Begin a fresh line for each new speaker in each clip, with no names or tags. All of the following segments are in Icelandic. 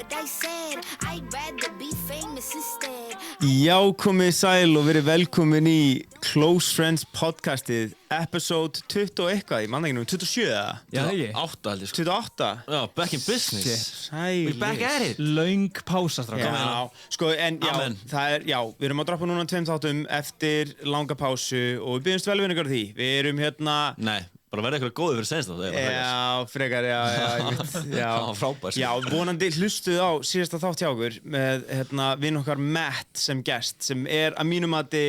what they said. I'd rather be famous instead.
Já, komið sæl og verið velkomin í Close Friends podcastið, episode 20 og eitthvað, ég manna ekki nú, 27 eða?
Já, ekki.
8 held ég sko.
28?
Já, back in business.
Sælir.
We're back at it.
Löng pása strákar.
Já, sko, en já,
Amen.
það já, við erum að droppa núna 2 þáttum eftir langa pásu og við byggjumst velvinningar á því. Við erum hérna...
Nei, bara verða eitthvað góðið fyrir senst þá.
Já, frekar, já, ég veit, já.
Það var frábært.
Já, vonandi hlustuð á síðasta þátt hjá okkur með, vinn okkar Matt sem gest, sem að mínum mati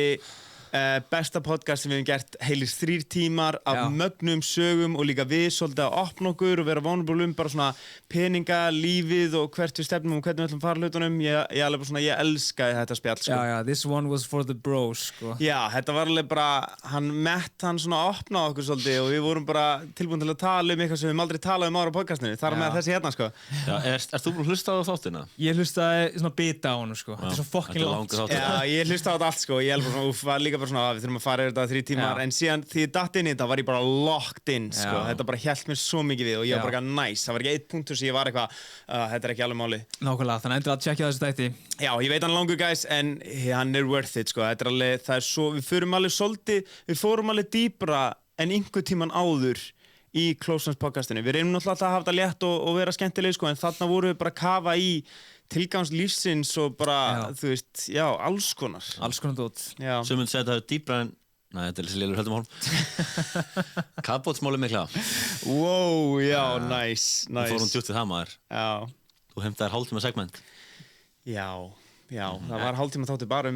besta podcast sem við hefum gert heilir 3 tímar af mögnum sögum og líka við svolítið að opna okkur og vera vulnerable bara svona peninga, lífið og hvert við stefnum og hvernig við ætlum að fara hlutunum. Ég alveg bara svona, ég elskaði þetta spjall, sko.
Já, this one was for the bros, sko.
Já, þetta var alveg bara, Matt svona opnaði okkur svolítið og við vorum bara tilbúin til að tala eitthvað sem við höfum aldrei talað ára á podcastinu, þar með þessi hérna, sko.
Já, ert þú búin að hlusta á þáttina?
Ég hlustaði svona bita á honum, sko. Þetta svo fucking langt.
Já, ég hlustaði á þetta allt, sko. Ég var líka bara svona, við þurfum að fara yfir þetta 3 tímar, en síðan því ég datt inn í þetta var ég bara locked in, sko. Þetta bara hélt mér svo mikið við og ég var bara nice. Það var ekki eitt punktur sem ég var eitthvað, þetta ekki alveg máli.
Nákvæmlega, þannig endur að tjekkja þessu þætti. Já,
ég veit hann langur, guys, en hann worth it, sko. Þetta alveg, það svo, við fórum alveg dýpra en einhver tíman áður í Close Friends podcastinu. Við reynum náttúrulega að hafa þetta létt og vera skemmtileg, sko, en þarna vorum við bara að kafa í tilgangs lífsins og bara, þú veist, alls konar.
Alls konar dót.
Sem myndi segja að það er dýpra en... Nei, þetta er þessi lélur höldum hálf. Kafbótsmáli mikla.
Wow, já, nice.
Við fórum djúpt við það, maður.
Já.
Þú heimtaðir hálftíma segment.
Já, það var hálftíma þáttu bara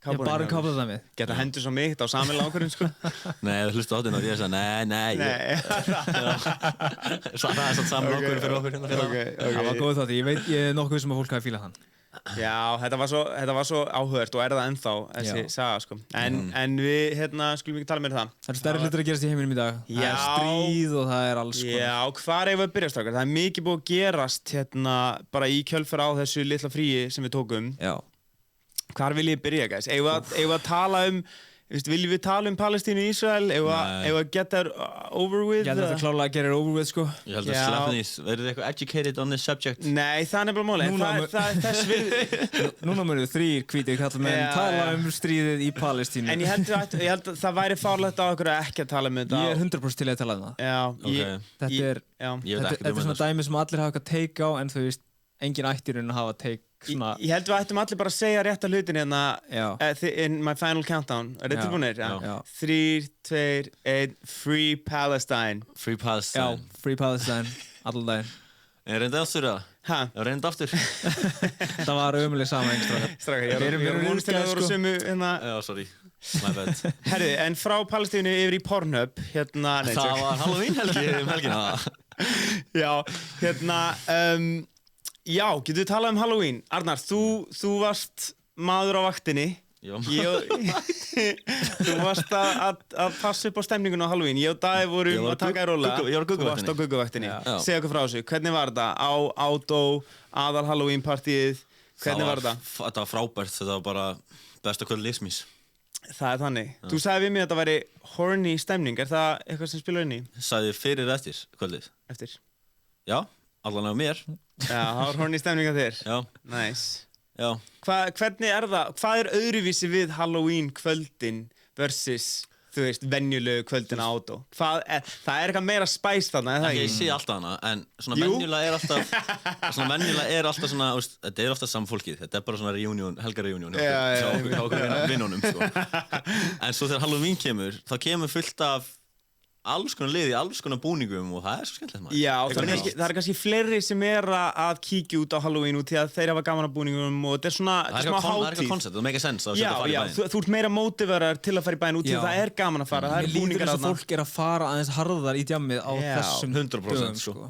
bara kafbótadæmið.
Geta hendur svo mitt á sammelega ákvörðum, sko.
Nei, það hlustu á þinn og ég sagði, nei. Það er satt sammelega ákvörðum fyrir okkur hérna.
Það var góð þátti, ég veit nokkuð sem að fólk hafi fílað hann.
Já, þetta var svo áhugavert og það ennþá, þessi saga, sko. En við, skulum ekki tala meira það.
Það eru stærri hlutir að gerast í heiminum í dag. Það er stríð og það er alls konar.
Já, hvar eigum við að byrja, strákar? Það er mikið búið að gerast, bara í kjölfar á þessu litla fríi sem við tókum.
Já.
Hvar vil ég byrja, guys? Eigum við að tala viljum við tala Palestínu og Ísrael? Eigum við að get that over with?
Ég held að þetta klárlega að gera over with, sko.
Ég held að sleppna því, verður þið eitthvað educated on this subject?
Nei, það er nefnilega máli. Þess við...
Núna mörgum 3 hvítir kallmenn tala stríðið í Palestínu.
En ég held að það væri fárlegt á okkur að ekki að tala þetta.
Ég er 100% til að tala það. Þetta er svona dæmi sem allir hafa eitthvað take á, en þú veist, engin ættir að hafa take svona...
Ég held við ættum allir bara að segja rétta hlutin hérna in my final countdown. Er þetta tilbúinir?
Já.
3, 2, 1, Free Palestine.
Free Palestine.
Já, Free Palestine, allan daginn.
En reyndi aftur það?
Hæ?
Reyndi aftur?
Það var ömuleg saman,
strákar. Ég er vonast til að það voru sömu hérna...
Já, sorry. My bad.
Herri, en frá Palestínu yfir í Pornhub, hérna...
Það var Halloween helgina.
Já, já, getur við talað Halloween? Arnar, þú varst maður á vaktinni.
Já.
Þú varst að passa upp á stemningun á Halloween. Ég og Daði vorum að taka í róla.
Ég var á
Gugguvaktinni. Þú varst á Gugguvaktinni. Segðu okkur frá þessu. Hvernig var þetta? Átó, aðal Halloween partíið. Hvernig var þetta?
Þetta var frábært. Þetta var bara besta kvöld lífsmís.
Það er þannig. Þú sagði við mig að þetta væri horny stemning. Er það eitthvað sem spilar inn í?
Sagði fyrir eftir kvöldið.
Eftir?
Já, allan á mér.
Já, það var horny stemning á þér.
Já.
Nice.
Já.
Hvernig er það? Hvað er öðruvísi við Halloween kvöldin versus, þú veist, venjulegu kvöldin á Átó? Það er eitthvað meira spæs þarna, er það ekki?
Ég sé alltaf hana, en svona venjulega er alltaf svona, þetta er alltaf samfólkið. Þetta er bara svona reunion, helgareunion hjá okkur vinnunum, sko. En svo þegar Halloween kemur, þá kemur fullt af alls konar liði, alls konar búningum og það er svo skemmtilegt, maður.
Já, það er kannski fleiri sem að kíkja út á Halloween út því að þeir hafa gaman af búningum og þetta er svona smá hátíð.
Það er eitthvað koncept, það make sense að setja að fara í bæinn.
Þú ert meira mótiverar til að fara í bæinn út því að það er gaman að fara, það er búningar
þarna. Mér líður þess að fólk að fara aðeins harðar í djammið á þessum
100%, sko.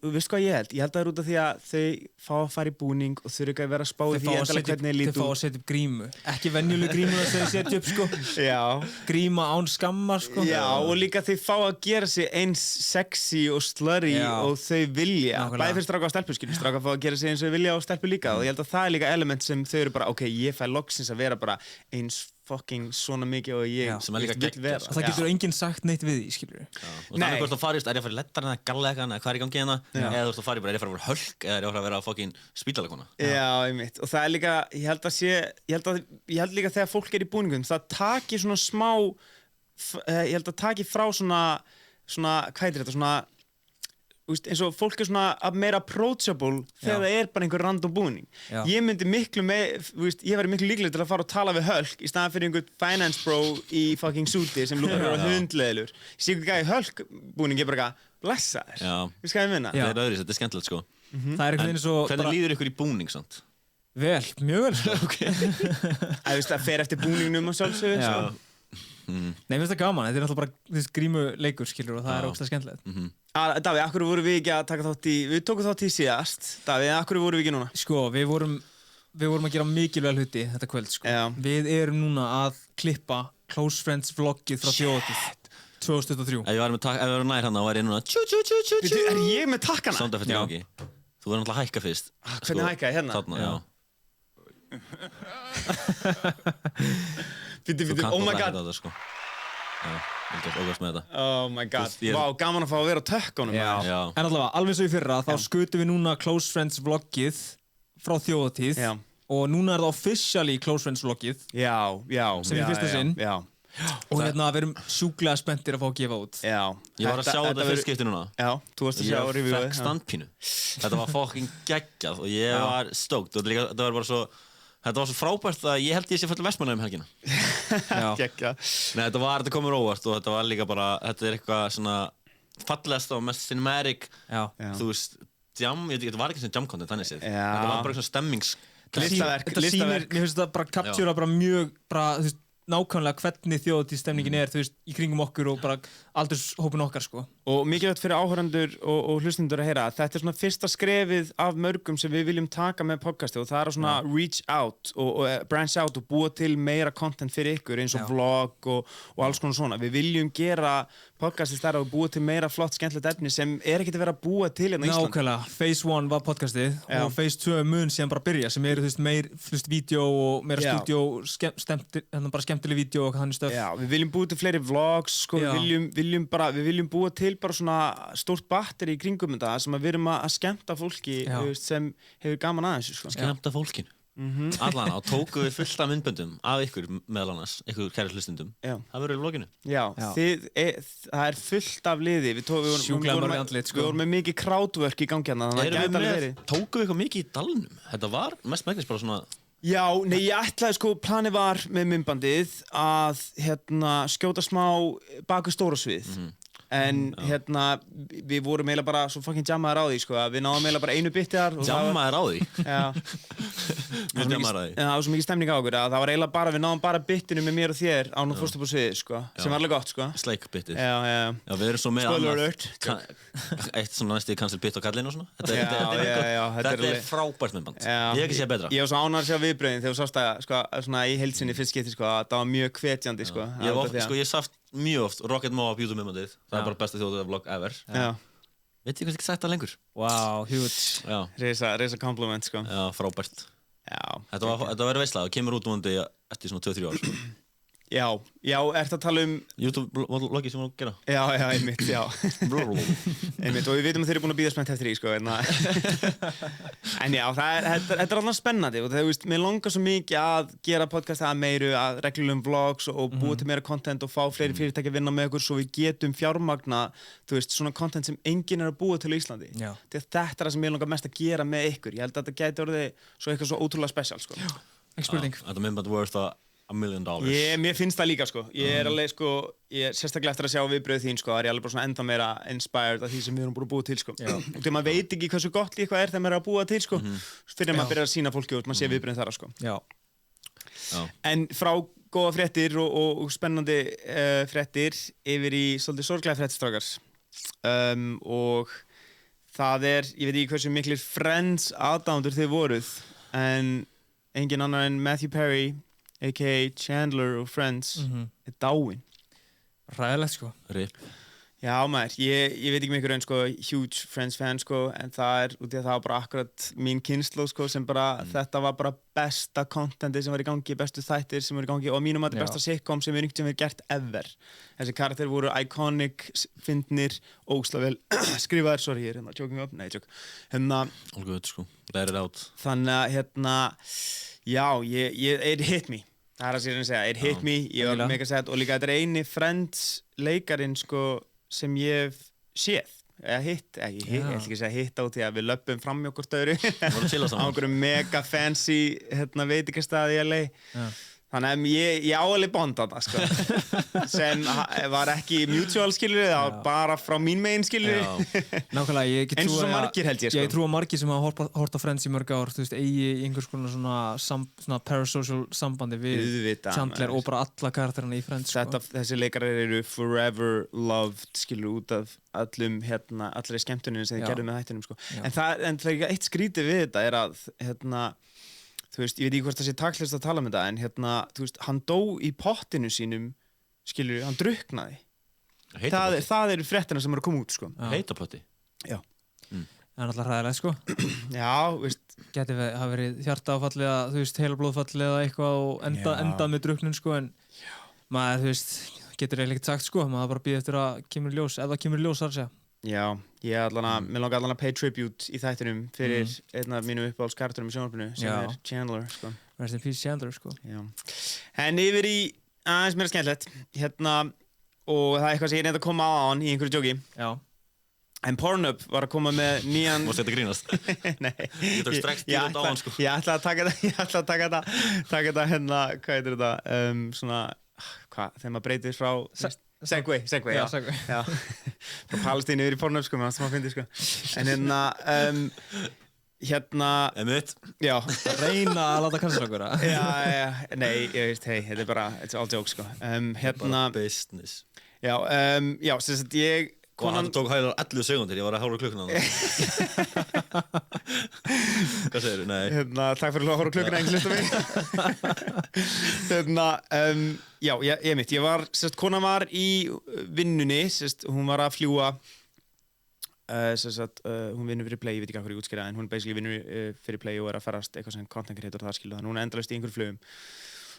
Veistu hvað ég held? Ég held að það er út af því að þau fá að fara í búning og þurfa ekki að vera að spá í því endalega hvernig þeir líta út.
Þau fá að setja upp grímu. Ekki venjuleg grímu að þau setja upp, sko.
Já.
Gríma án skammar, sko.
Já, og líka þau fá að gera sig eins sexy og slurry og þau vilja. Bæði fyrir stráka og stelpur, skilur. Stráka fá að gera sig eins og þau vilja og stelpur líka. Og ég held að það er líka element sem þau eru bara, ok, ég fæ loksins að vera bara eins fucking svona mikið og ég vill vera.
Og það getur enginn sagt neitt við því, skilur við.
Og þannig hvort þú farist, er ég að fara í leddar eða gallega eða hvað er í gangi hérna? Eða þú veist þú farið bara, er ég að fara að vera hölk eða er ég að fara að vera fucking spítalakona?
Já, einmitt. Og það er líka, ég held líka þegar fólk er í búningum, það taki svona smá, ég held að taki frá svona, hvað heitir þetta, svona, eins og fólk er svona meira approachable þegar það er bara einhver random búning. Ég myndi ég væri miklu líklega til að fara og tala við Hulk í staðan fyrir einhvern finance bro í fucking suiti sem lúkar að vera hundleðilur. Ég sé ekki gæði Hulk búning, ég bara blessa þér. Við skal ég minna.
Það er öðris, þetta er skemmtilegt sko.
Það er einhvern veginn svo...
Hvernig líður ykkur í búning samt?
Vel, mjög vel sko.
Það fer eftir búningnum og sjálfsögðu.
Nei, mér finnst það gaman, þetta er náttúrulega bara grímuleikur, skilur, og það er ógeðslega skemmtilegt.
Davíð, akkur voru við ekki að taka þátt í, við tókum þátt í síðast. Davíð, akkur voru við ekki núna?
Sko, við vorum að gera mikilvæg hluti þetta kvöld, sko. Við erum núna að klippa Close Friends vloggið frá þjóðhátíð 2023.
Ef ég var nær hann þá var ég núna tjú.
Er ég með takkana?
Soundeffekt í gangi. Þú verður náttúrulega að hækka fyrst.
Hvernig hækka ég hérna?
Þarna, já.
Oh my god. Oh my god. Vá, gaman að fá að vera á tökkunum.
En allavega, alveg svo í fyrra, þá skutum við núna Close Friends vloggið frá þjóðhátíð og núna er það officially Close Friends vloggið sem í fyrsta sinn. Og hérna, við erum sjúklega spenntir að fá að gefa út.
Ég var að sjá þetta fyrst skipti núna.
Já, þú varst að sjá reviewið.
Ég fekk standpínu. Þetta var fucking geggjað og ég var stoked og þetta var bara svo... Þetta var svo frábært að ég held ég sé full Vestmannaeyjum helgina.
Geggjað.
Nei, þetta kom mér óvart og þetta var líka bara, þetta er eitthvað svona fallegast og mest cinematic, þú veist, þetta var ekki svona jam content þannig séð. Þetta var bara eitthvað stemmings...
Listaverk.
Mér finnst þetta bara captura bara mjög, þú veist, nákvæmlega hvernig þjóðhátíðstemningin er, þú veist, í kringum okkur og bara aldurshópin okkar, sko. Og
mikilvægt fyrir áhorfandur og hlustendur að heyra að þetta er svona fyrsta skrefið af mörgum sem við viljum taka með podcasti og það er að svona reach out og branch out og búa til meira content fyrir ykkur eins og vlog og alls konar svona. Við viljum gera podcasti stærra og búa til meira flott, skemmtilegt efni sem er ekkert að vera að búa til hérna í Íslandi.
Nákvæmlega. Phase 1 var podcastið og Phase 2 mun síðan bara byrja sem eru, þú veist, meir, þú veist, vídeo og meira stúdíó, bara skemmtileg vídeo og þannig stöf.
Já, við viljum búa til fleiri vlogs, sko, við viljum búa til bara svona stórt batteri í kringum þetta sem við erum að skemmta fólki sem hefur gaman aðeins, sko.
Skemmta fólkinu. Allan á, tóku við fullt af myndböndum af ykkur meðal annars, ykkur kæri hlustundum. Það verður í vlogginu.
Já, það er fullt af liði. Við vorum með mikið crowdwork í gangi hérna.
Tóku við eitthvað mikið í dalnum? Þetta var mest megnis bara svona...
Já, nei, ég ætlaði, sko, planið var með myndbandið að, skjóta smá baku stóra svið. En við vorum eiginlega bara svo fucking jammaðir á því, sko, að við náðum eiginlega bara einu bitti þar.
Jammaðir á því?
Já.
Mjög jammaðir á því?
Það var svo mikið stemning á okkur að það var eiginlega bara, við náðum bara bittinu með mér og þér án og fórstu upp á sviði, sko, sem var alveg gott, sko.
Sleik-bittið.
Já,
við erum svo með
Spoiler alert.
Eitt svona næstu cancel bitt á kallinu og svona. Þetta er frábært myndband. Ég hef ekki séð betra.
Ég var svo ánægður að sjá viðbrögðin þegar þú sást að, sko, svona í heild sinni fyrst skipti, sko, að það var mjög hvetjandi, sko.
Ég sást mjög oft Rocket Moab YouTube myndbandið. Það er bara besta þjóðhátíðarvlogg ever. Veit ég kannski ekki sagt það lengur.
Wow, huge.
Reisa compliment, sko.
Já, frábært. Þetta var veisla, það kemur út núandi eftir svona 2-3 ár.
Já, ertu að tala um...
YouTube-vloggi sem við erum að gera?
Já, einmitt, já. Einmitt, og við veitum að þeir eru búin að bíða spennt eftir því, sko. En já, þetta er alltaf spennandi og það, veist, mér langar svo mikið að gera podcasta að meiru, að reglulegum vlogs og búa til meira content og fá fleiri fyrirtæki að vinna með okkur svo við getum fjármagna, þú veist, svona content sem enginn er að búa til í Íslandi. Þetta er það sem mér langar mest að gera með ykkur. Ég held að þetta gæti orðið svo eitthvað svo ótrúlega special, sko.
Ekki spurning.
Þetta myndband worth $1 million.
Mér finnst það líka, sko. Ég er alveg, sko, sérstaklega eftir að sjá viðbröð þín, sko, er ég alveg bara svona enda meira inspired af því sem við erum búin að búa til, sko. Og þegar maður veit ekki hversu gott eitthvað er þegar maður er að búa til, sko, fyrir maður byrjar að sýna fólki út, maður sé viðbröðin þar, sko. En frá góða fréttir og spennandi fréttir yfir í svolítið sorglega fréttistrákar. Og það er, ég veit ekki hversu miklir Friends aðdáendur þið voruð, en engin annar en Matthew Perry, a.k.a. Chandler og Friends, er dáinn.
Ræðilegt, sko.
Rip.
Já maður, ég veit ekki með ykkur en sko huge Friends fan sko en það út í að það var bara akkurat mín kynslóð sko sem bara þetta var bara besta contenti sem var í gangi, bestu þættir sem var í gangi og mínum að þetta besta sitcom sem við einhvern veginn gert ever. Þessi karakter voru iconic, fyndnir, ógeðslega vel skrifaðir, sorry ég er joking up, nei joke.
All good sko, let it out.
Þannig að já, it hit me. Það að segja, it hit me, ég var mega sad og líka þetta eini Friends leikarinn sko sem ég hef séð eða hitt, ég ætla ekki að segja hitt á því að við löppum fram í okkur stöðru á okkur mega fancy veitingastað í LA þannig að ég á alveg bond á það sko sem var ekki mutual skilur það var bara frá mín megin skilur
nákvæmlega,
eins og svo margir held ég sko
ég trú að margir sem hafa hort á Friends í mörg ár þú veist, eigi einhvers konar svona parasocial sambandi við Chandler og bara alla karakterina í Friends sko.
Þessi leikarar eru forever loved skilur út af allri skemmtuninu sem þið gerðu með þættinum sko en það er eitt skrítið við þetta er að þú veist, ég veit ekki hvort það sé taklist að tala um þetta en þú veist, hann dó í pottinu sínum skilur, hann drukknaði það eru fréttina sem eru að koma út sko
Heitapotti?
Já
Það er alltaf hræðilegt sko
Já, veist
Gæti hafa verið hjartaáfall eða þú veist, heilablóðfall eða eitthvað og enda með drukknun sko en maður, þú veist, getur eiginlega ekkert sagt sko maður bara býð eftir að kemur ljós ef það kemur ljós þar segja
Já, mér langar allan að pay tribute í þættinum fyrir einn af mínum uppáhaldskarakterum í sjónvarpinu sem er Chandler sko.
Rest in peace Chandler sko.
Já. En yfir í aðeins meira skemmtilegt og það er eitthvað sem ég reyndi að koma á í einhverju djóki.
Já.
En Pornhub var að koma með nýjan...
Mást þetta grínast?
Nei.
Ég tók strax tíðan á hann sko.
Ég ætla að taka þetta hvað heitir þetta? Þegar maður breytir frá... Segway, já. Frá Palestínu yfir í Pornhub sko, mér fannst það smá fyndið sko. En
Emitt.
Já.
Reyna að láta cancela okkur.
Já, nei, ég veist, þetta er bara, it's all joke sko.
Bara business.
Já, sem sagt ég...
Hann tók hægðar 11 sekundir, ég var að hálfa klukkuna á það. Hvað segirðu? Nei.
Takk fyrir að horfa klukkuna, enginn hlusta mig. Ég var, konan var í vinnunni, hún var að fljúa, hún vinnur fyrir Play, ég veit ekki hvað ég útskýra, en hún basically vinnur fyrir Play og er að ferast eitthvað sem content creator þar skilu, þannig hún er endalaust í einhverjum flugum.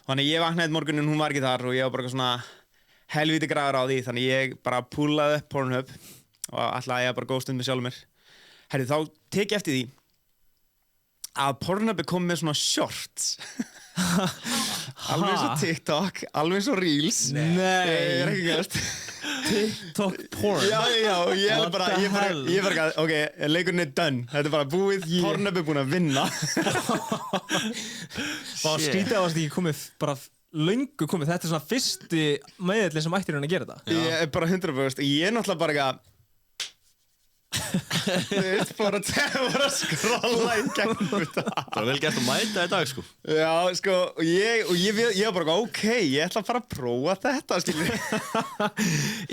Þannig ég vaknaði morgunin, hún var ekki þar og ég var bara svona helvíti graður á því, þannig ég bara púlaði upp Pornhub og ætlaði ég bara góð stund með sjálfur mér. Herri, þá tek ég eftir því að Pornhub er komið með svona shorts. Alveg eins og TikTok, alveg eins og Reels.
Nei.
Er ekki gæst.
TikTok porn.
Já, ég er bara, ok, leikurinn er done. Þetta er bara búið, Pornhub er búin að vinna.
Bara skrítið á að ekki komið bara löngu komið, þetta er svona fyrsti meðallin sem ættir hann að gera þetta.
Ég er bara 100%, ég er náttúrulega bara eitthvað þú veist, bara að skrolla í gegnum þetta.
Það var vel gert að mæta í dag sko.
Já, sko, og ég var bara ok, ég ætla að fara að prófa þetta, skilur.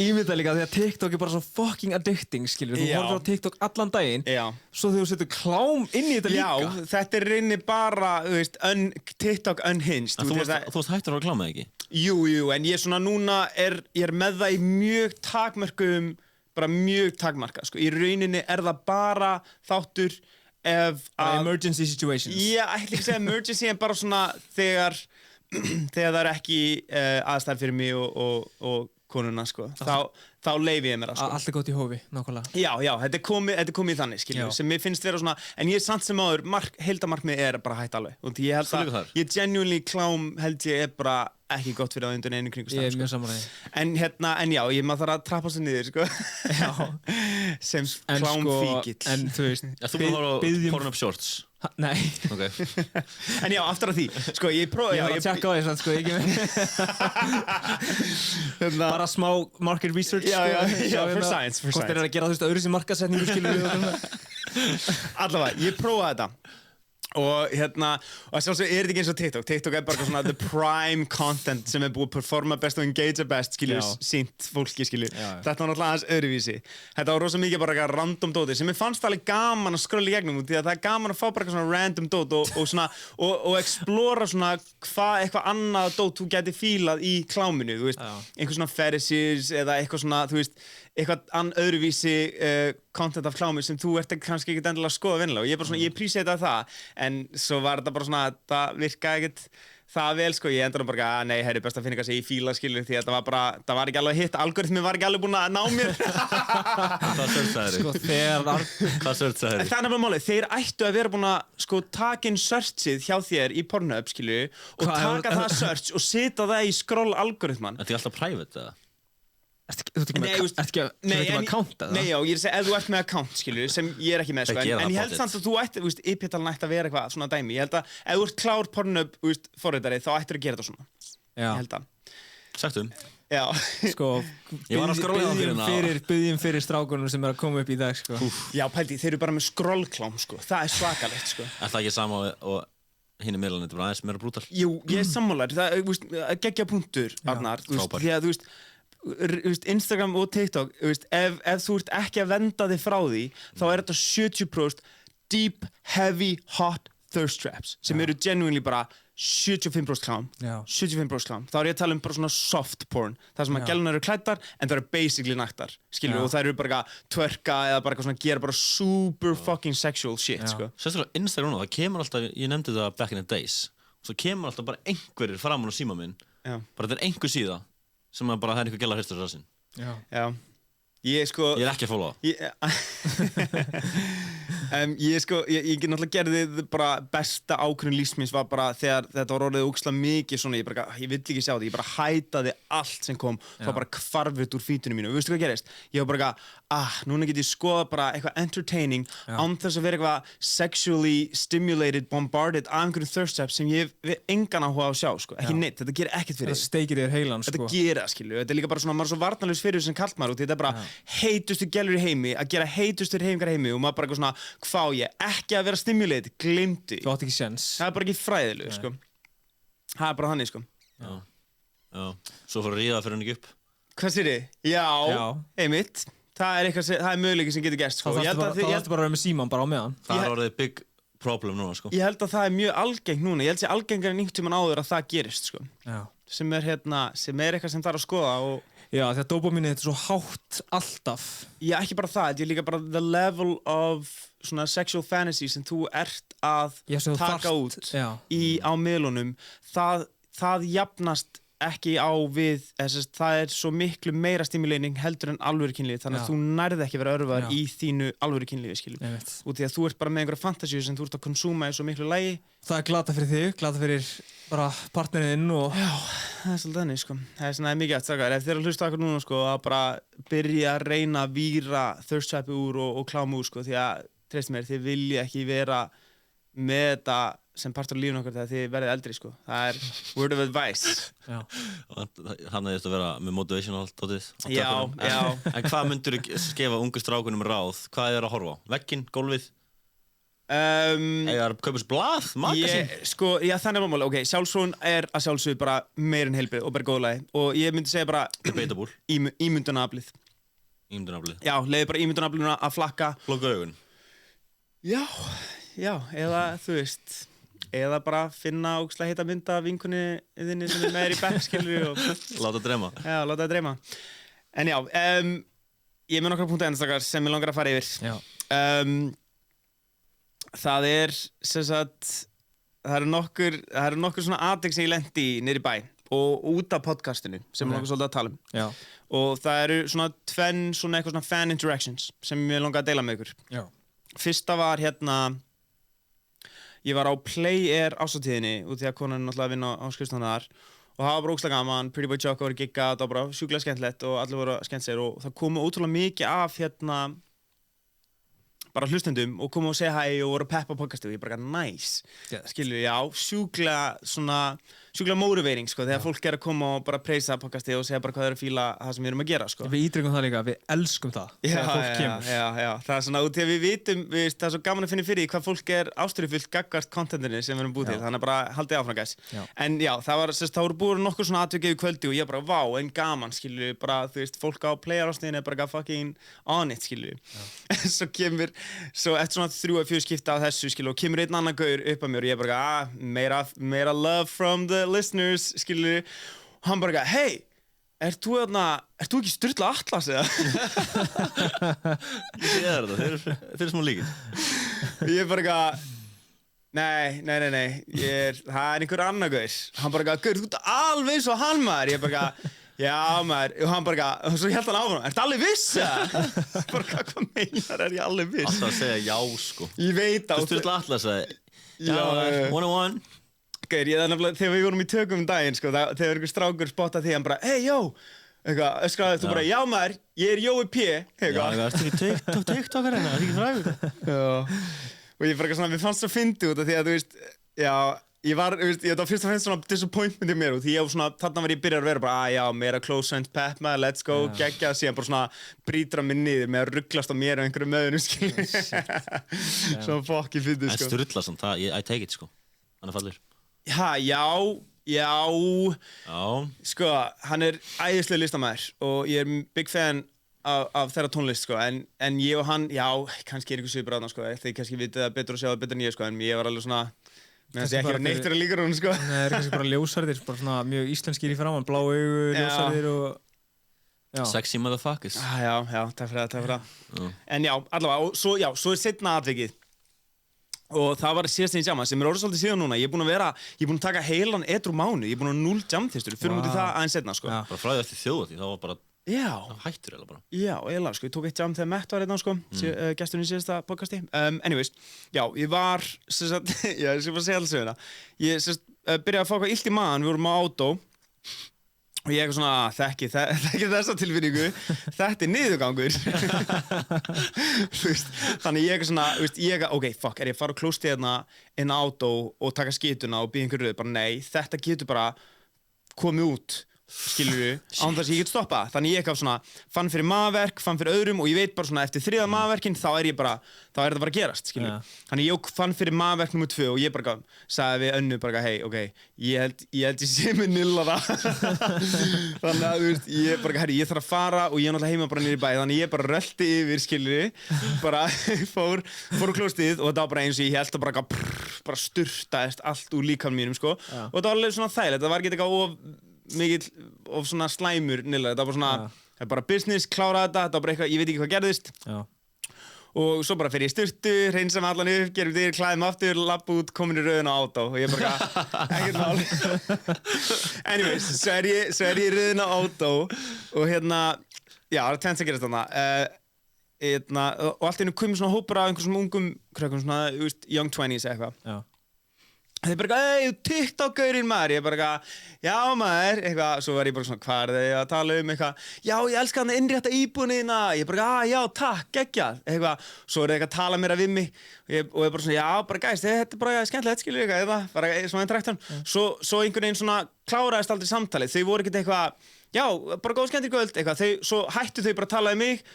Ímynda líka því að TikTok er bara svo fucking addicting, skilur. Þú horfir á TikTok allan daginn, svo þegar þú setur klám inn í þetta líka.
Já, þetta er reyni bara, þú veist, TikTok unhinged.
Þú varst hættur að kláma það ekki?
Jú, en ég svona núna ég er með það í mjög takmörkum bara mjög takmarkað, sko. Í rauninni er það bara þáttur ef
emergency situations.
Já, ég ætla ekki að segja emergency en bara svona þegar það er ekki aðstæður fyrir mig og konuna, sko. Þá leyfi ég mér það, sko.
Allt er gott í hófi, nákvæmlega.
Já, þetta er komið í þannig, skiljum, sem mér finnst vera svona, en ég er samt sem áður, heildarmarkmið er bara hætt alveg. Og ég held að, ég genuinely klám held ég er bara ekki gott fyrir það undir einu kringustaf.
Ég er mjög sammála því.
En já, maður þarf að trappa sig niður, sko.
Já.
Sem klámfíkill.
En þú veist,
þú búin að horfa á Pornhub Shorts?
Nei.
Ok.
En já, aftur að því, sko, ég prófaði...
Ég var að tjekka á því, sko, ekki með. Bara smá market research, sko.
Já, for science.
Hvort er að gera, þú veist, öðru sem markasetningu, skilur við.
Allavega, ég prófaði þetta. Og sjálfsög er þetta ekki eins og TikTok. TikTok er bara svona the prime content sem er búið að performa best og engagea best, skilur, sýnt fólki, skilur. Þetta var náttúrulega aðeins öðruvísi. Þetta var rosa mikið bara eitthvað random dóti sem ég fannst alveg gaman að skrolla í gegnum því að það er gaman að fá bara eitthvað svona random dót og svona, og explora svona eitthvað annað dót þú gæti fílað í kláminu, þú veist, einhver svona fetishes eða eitthvað svona, þú veist, eitthvað öðruvísi content af klámi sem þú ert kannski ekkert endilega að skoða venjulega og ég bara svona, ég appreciate það en svo var þetta bara svona, það virkaði ekkert það vel sko, ég endur bara nei, herri, best að finna eitthvað sem ég fíla skilur því að það var ekki alveg hitt, algoritmi var ekki alveg búin að ná mér
Hvað searchaðir?
Sko,
Hvað searchaðir?
Það er bara málið, þeir ættu að vera búin að sko taka inn searchið hjá þér í Pornhub skilur og taka það search og setja það í scroll algoritman
Þetta er alltaf private eða?
Þú ert ekki með account eða?
Nei, já, ég er að segja, ef þú ert með account, skilur, sem ég er ekki með, sko, en ég held samt að þú ætti, IP-talan ætti að vera eitthvað svona dæmi, ég held að ef þú ert klár Pornhub, forritari, þá ættir að gera þetta svona, ég held að.
Sagtum.
Já.
Sko, byggjum fyrir strákunum sem að koma upp í dag, sko.
Já, pældi, þeir eru bara með scrollklám, sko, það svakalegt, sko.
Er það ekki sama og hinn miðlarnir, þetta var aðeins meira brútal?
Jú, ég sammálar, það geggja punktur, Arnar, því að, Instagram og TikTok, ef þú ert ekki að venda þig frá því, þá er þetta 70% deep, heavy, hot thirst traps, sem eru genuinely bara 75% klám, 75% klám. Þá er ég að tala bara svona soft porn, það sem að gæluna eru klæddar, en það eru basically naktar, skilur, og það eru bara twerka eða bara eitthvað svona gera bara super fucking sexual shit, sko.
Sérstaklega Instagram, það kemur alltaf, ég nefndi það back in the days, svo kemur alltaf bara einhverjir framan á síma minn, bara þetta er einhver síða, sem að bara það er einhver gæla hristur á rassinn.
Já. Ég er
ekki að followa.
Ég náttúrulega gerði bara besta ákvörðun lífsmins var bara þegar þetta var orðið ógeðslega mikið svona, ég vill ekki sjá þetta, ég bara hætaði allt sem kom, þá bara hvarf úr feedinu mínu. Og veistu hvað gerist? Ég var bara núna get ég skoða bara eitthvað entertaining án þess að vera eitthvað sexually stimulated, bombarded af einhverjum thirst traps sem ég hef engan áhuga á að sjá, sko. Ekki neitt, þetta gerir ekkert fyrir.
Þetta steikir þér heilan, sko.
Þetta gerir það, skilju. Þetta er líka bara svona, maður er svo varnarlaus fyrir þessu sem kallmaður út, þetta er bara heitustu gælur í heimi, að gera heitustu hreyfingar í heimi og maður bara eitthvað svona, hvað ég ekki að vera stimulated, gleymdu.
Þú átt ekki séns.
Það er bara ekki fræðilegu, sko. Það er bara þannig, sko.
Já. Svo fór að ríða fyrir henni ekki upp.
Hvað sér þið? Já, einmitt. Það er eitthvað, það er möguleiki sem getur gerst, sko.
Það ætti bara að vera með síman bara á meðan.
Það er orðið big problem núna, sko.
Ég held að það er mjög algengt núna. Ég held að það er algengar en einhvern tímann áður að það gerist, sko.
Já.
Sem er eitthvað sem það er að skoða og...
Já, því að dópamínið þetta er svo hátt alltaf.
Já, ekki bara það, þetta er líka bara the level of svona sexual fantasy sem þú ert að taka út á miðlunum, það jafnast ekki á við, það er svo miklu meira stimulating heldur en alvöru kynlífi, þannig að þú nærði ekki að vera örfaður í þínu alvöru kynlífi, skilur. Út í að þú ert bara með einhverja fantasíu sem þú ert að konsúma í svo miklu lagi.
Það er glata fyrir þig, glata fyrir bara partnerinn og...
Já, það er svolítið þannig, sko. Það er svona mikið eftir, ef þið eru að hlusta okkur núna, sko, að bara byrja að reyna að víra thirst trap úr og kláma úr, sko, því að, treystu mér, þið vilja ekki vera með þetta sem partur af lífinu okkar þegar þið verðið eldri, sko. Það er word of advice.
Já. Hann hefði eftir að vera með motivational dótið.
Já.
En hvað myndur þú gefa ungu strákunum ráð? Hvað er það að horfa á? Vegginn, gólfið? Eða kaupast blað, magasín?
Sko, já, þannig er máli, ok, sjálfsfróun er að sjálfsögðu bara meir en heilbrigð og bara góðlagi og ég myndi segja bara
debatable
ímyndunaraflið. Já, leiði bara ímyndunaraflinu að flakka.
Loka augun.
Já, eða þú veist, eða bara finna ógeðslega heita mynd af vinkunni þinni sem er með þér í bekk, skilur og
láta dreyma.
Já, láta það dreyma. En já, ég með nokkra punktu ennstakar sem ég langar að fara yfir.
Já.
Það er, sem sagt, það eru nokkur svona atvik sem ég lendi í niðri í bæ og út af podcastinu sem ég langar svolítið að tala um.
Já.
Og það eru svona eitthvað svona fan interactions sem ég langar að deila með ykkur.
Já.
Fyrsta var ég var á Play Air ásatíðinni út því að konan náttúrulega að vinna á skrifstofunni þar og það var bara ógeðslega gaman, Pretty Boy Choco var að gigga, það var bara sjúklega skemmtilegt og allir voru að skemmta sér og það komu ótrúlega mikið af bara hlustendum og komu og segja hæ og voru að peppa podcastið og ég bara nice, skilju, já, sjúklega motivating, sko, þegar fólk er að koma og bara preysa podcastið og segja bara hvað þeir eru að fíla það sem við erum að gera, sko.
Við ítryggum það líka, við elskum það þegar fólk kemur.
Já, það er svona, út því að við vitum, það er svo gaman að finna fyrir því hvað fólk er ástríðufullt gagnvart contentinu sem við erum búið til, þannig að bara haldið áfram, guys. En já, það voru búið nokkur svona atvik yfir kvöldi og ég bara, vá, en gaman, skilju, bara, þú veist, fólk á Play-árstíðinni er bara fucking on it, skilju. Svo eftir svona 3-4 skipti af þessu, skilju, og kemur einn annan gaur upp að mér og ég bara, meira love from the listeners, skilju. Hann bara, hey, ert þú ekki Sturla Atlas eða?
Ég sé þetta, þeir smá líkir.
Ég bara eitthvað, nei, það einhver annar gaur. Hann bara eitthvað, gaur, þú ert alveg eins og hann maður. Ég bara eitthvað, já maður, og hann bara eitthvað, og svo hélt hann áfram, ertu alveg viss eða? Bara eitthvað, hvað meinar, ég alveg viss?
Alltaf að segja já, sko.
Ég veit á.
Þú Sturla Atlas sagði, já, 101.
Gaur, þegar við vorum í tökum daginn, sko, þegar einhver strákur spottað því, hann bara, hey, yo, eitthvað, öskraði þú bara, já maður, ég Jói P, eitthvað.
Já, ertu ekki TikTokar hérna, það er ekki frægur.
Já, og ég bara eitthvað svona, við fannst það að fyndi út af því að, þú veist, já, ég var fyrst og fremst svona disappointment í mér og því þarna var ég byrjar að vera bara, já, meira close friends, pep maður, let's go, geggja, síðan bara svona brýtra mig niður með að rugglast á mér og einhverju möðunum, skilji. Svona fokki fyndið, sko.
En Sturla samt, I take it, sko, hann fallur.
Já, sko, hann æðislega listamaður og ég big fan af þeirra tónlist, sko, en ég og hann, já, kannski einhver svipur aðna, sko, þið kannski vitið það betur og sjá það betur en ég, sko, en ég var alveg svona, meðan ég ekki var neitt fyrir að líka hún, sko.
Nei, það kannski bara ljósarðir, bara svona mjög íslenskir í framan, blá augu, ljósarðir og, já.
Sexy motherfuckers.
Já, takk fyrir það. En já, allavega, og svo seinna atvikið. Og það var síðast einn jamma sem orðið svolítið síðan núna. Ég er búinn að taka heilan edrú mánuð. Ég er búinn að 0 jamþyrstur. Fyrir út í það aðeins seinna, sko.
Bara frá því eftir þjóðatíð, það var bara hættur eða bara.
Já, eiginlega, sko. Ég tók eitt jam þegar Matt var hérna, sko. Gesturinn í síðasta podcasti. Anyways, já, ég var, sem sagt, ég skal bara segja alls söguna. Ég, sem sagt, byrjaði að fá eitthvað illt í magann. Við vorum á átó. Og ég eitthvað svona, þekki þessa tilfinningu, þetta niðurgangur. Þannig ég eitthvað svona, ok, fuck, ég að fara á klóstið hérna inn á átó og taka skítuna og býða einhverju röð, bara nei, þetta getur bara komið út, skilurðu, án þess að ég get stoppa. Þannig ég eitthvað svona, fann fyrir magaverk, fann fyrir öðrum og ég veit bara svona, eftir 3. magaverkin, þá er þetta bara að gerast, skilurðu. Þannig ég fann fyrir magaverk nr. 2 og ég bara sagði við Önnu bara, hey, ok, ég held ég sé með nillara. Þannig að, þú veist, ég bara, herri, ég þarf að fara og ég er náttúrulega heima bara niður í bæ, þannig ég bara rölti yfir, skilurðu, bara fór á klóstið og þetta var bara eins og ég held að bara sturtaðist allt úr líkamanum mínum, sko. Og þetta var alveg svona þægilegt, það var ekki eitthvað mikill of svona slæmur nýlega, þetta var bara svona, það er bara business, klára þetta var bara eitthvað, ég veit ekki hvað gerðist. Og svo bara fer ég í sturtu, hreinsa mig allan upp, gerum dyr, klæði mig aftur, lappa út, komin í röðin á átó og ég bara, ekkert mál. Anyways, svo er ég í röðin á átó og hérna, já, það er tvennt að gerast þarna. Og allt í einu komið svona hópur af einhversum ungum krökkum, svona, young 20s eitthvað. Þeir bara, hey, TikTok-gaurinn maður, ég bara, já maður, eitthvað, svo var ég bara svona, hvað er þið að tala eitthvað, já, ég elska hann að innrétta íbúðina, ég bara, já, takk, geggjað, eitthvað, svo er það eitthvað að tala meira við mig, og ég bara svona, já, bara gæst, þetta er bara skemmtilegt, skilur eitthvað, bara svona interaktan, svo einhvern veginn svona kláraðist aldrei samtalið, þau voru ekkert eitthvað, já, bara góð skemmtileg kvöld, eitthvað, svo hættu þau bara að tala við mig,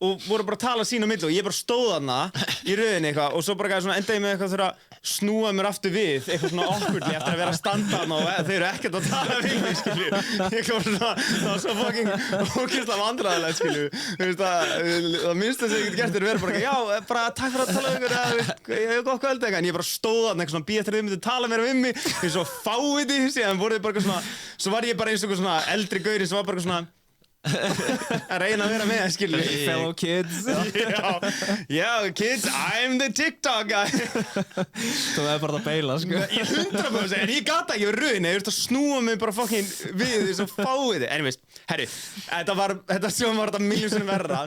og voru bara að tala sín á milli og ég bara stóð þarna í röðinni eitthvað og svo bara endaði með eitthvað þegar að snúa mér aftur við eitthvað svona awkwardly eftir að vera að standa þarna og þau eru ekkert að tala við mig, skilju. Það var svo fucking ógeðslega vandræðilegt, skilju. Þú veist það minnsta sem ég geti gert er að vera bara já, bara takk fyrir að tala við ykkur, ég hef gott kvöld eitthvað, en ég bara stóð þarna eitthvað svona býð eftir að þau myndu tala meira við mig, eins og fáiði, síðan voru þau bara eitthvað svona, svo var ég bara eins og eitthvað svona eldri gauri sem var bara eitthvað svona að reyna að vera með, skilur
fellow kids.
Já, kids, I'm the TikTok guy.
Þú er bara að beila, sko.
Ég 100%, en ég gata ekki á rauninni, ég veist að snúa mig bara fucking við þess að fáið þið. Anyways, herri, þetta sjóðum var þetta miljónsinnum verra.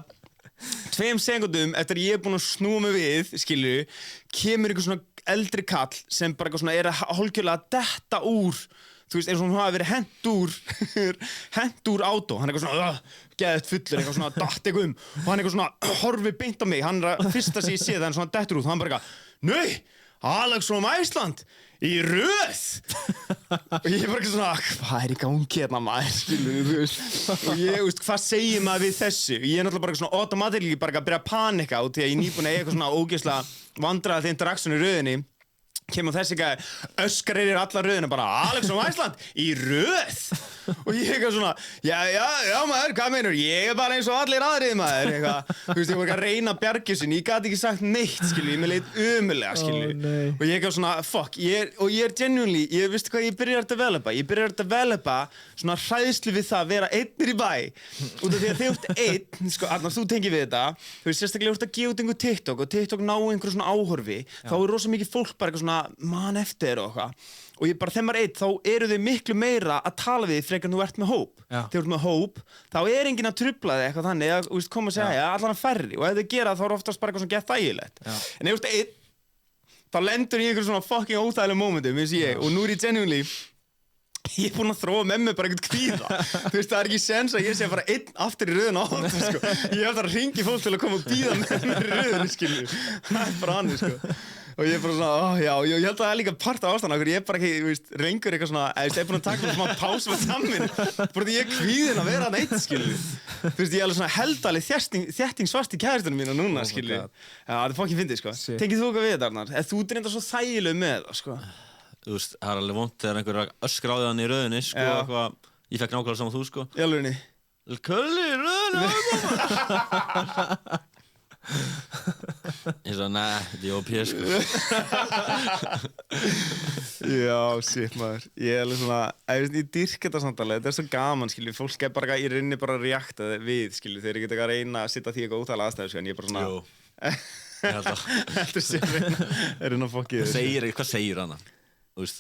2 sekundum eftir að ég er búinn að snúa mig við, skilur, kemur einhver svona eldri kall sem bara eitthvað svona er að hálfgjörlega að detta úr. Þú veist, eins og hún hafi verið hent úr átó, hann er eitthvað svona geðið fullur, eitthvað svona datt eitthvað og hann eitthvað svona horfið beint á mig, hann er að fyrsta sig í séð, hann svona dettur út, hann bara eitthvað, nei, Alex from Iceland, í röð! Og ég bara eitthvað svona, hvað er í gangi hérna maður, skilur, þú veist, og ég, veist, hvað segir maður við þessu? Ég er náttúrulega bara svona automatically bara að byrja að panika út því að ég er nýbúinn að eiga eitthvað svona ógeðslega vandræðalegt interaktion í röðinni. Kemur þessi gæði, öskrar yfir alla röðina bara Alex from Iceland, í röð! og ég eitthvað svona, já maður, hvað meinur, ég bara eins og allir aðrið maður, eitthvað, þú veist, ég var ekki að reyna að bjarga sinni, ég gæti ekki sagt neitt, skilju, ég með leit ömulega, skilju, og ég eitthvað svona, fuck, ég er genuinely, ég veistu hvað ég byrjar að developa svona hræðslu við það að vera einnir í bæ, út af því að þið ert einn, sko, Arnar, þú tengir við þetta, þú veist, sérstaklega ert að gefa út einhver TikTok og TikTok ná einhver svona áhorfi, þá rosa mikið fólk bara eitthvað svona, man eftir þér og eitthvað. Og ég bara, þegar maður einn, þá eru þau miklu meira að tala við frekar en þú ert með hóp. Þegar þú ert með hóp, þá er enginn að trufla þig eitthvað þannig að, þú veist, koma að segja, allan að færri. Og ef þau gera það, þá er oftast bara eitthvað svona gett þægilegt. En ef þú ert einn, þá lendur í einhverjum svona fucking óþægilegum momentum, eins og ég. Og nú er ég genuinely, ég er búinn að þróa með mig bara eitthvað kvíða. Þú veist, það er ekki sens að ég sé að fara einn aftur í röðun á hóttu, sko. Ég hef það að ringi fólk til að koma og bíða með mér í röðunni, skilju. Það er bara annir, sko. Og ég er bara svona, ég held að það er líka part af ástæðan okkur, ég er bara ekki, þú veist, rengur eitthvað svona, ég er búinn að taka svona pás með samminu, bara því ég er kvíðinn að vera hann eitt, skilju. Þú veist, ég er alveg svona heldaleg þéttingsvart í kæristunum mína núna, skilju. Já, það er fucking fyndið, sko. Tengið þú eitthvað við þetta, Arnar? Þú ert reyndar svo þægileg með það, sko.
Þú veist, það er alveg vont þegar einhver öskráði hann í röðinni, sko, eitthvað, ég fekk nákvæmlega saman þú, sko.
Í alvörinni?
Kölli í röðinni, ég svo, nei, þetta er OP, sko.
Já, shit, maður. Ég er alveg svona, ég dýrka þetta samt alveg, þetta er svo gaman, skilju, fólk er bara í rauninni bara að reakta við, skilju, þeir eru ekki að reyna að sitta því eitthvað óþægilega aðstæðu, sko, en ég er bara svona...
Jú, ég held að.
Þetta sé að reyna að fokkið þér.
Hvað segir hana? Þú veist,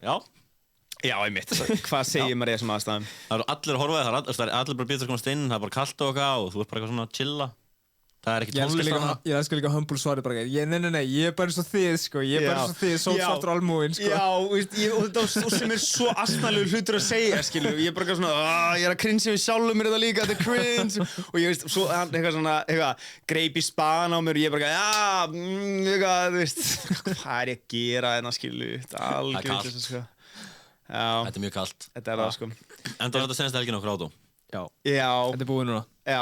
já.
Já, einmitt. Hvað segir maður í þessum aðstæðum?
Það eru allir að horfa þig, það er allir bara býta að koma steinin, það er bara kalt og eitthvað og þú ert bara eitthvað svona að chilla. Það er ekki tónlist hana.
Ég elskar líka humble svarið bara, nei, ég er bara eins og þið, sko, ég er bara eins og þið, sótsvartur almúinn, sko.
Já, veist, og þetta sem er svo astnalegur hlutur að segja, skilju, ég er bara svona, ég er að cringe við sjálfum mér þetta líka, þetta er cringe, og ég veist, svo eitthvað svona, greip í spaðan á mér og ég bara, eitthvað, þú veist, hvað er ég að gera hérna, skilju, þetta er algjörð þessu, sko. Já.
Þetta er mjög kalt.
Þetta er það, sko.
Enda var þetta senast helgin okkur átó.
Já.
Þetta er búið núna.
Já,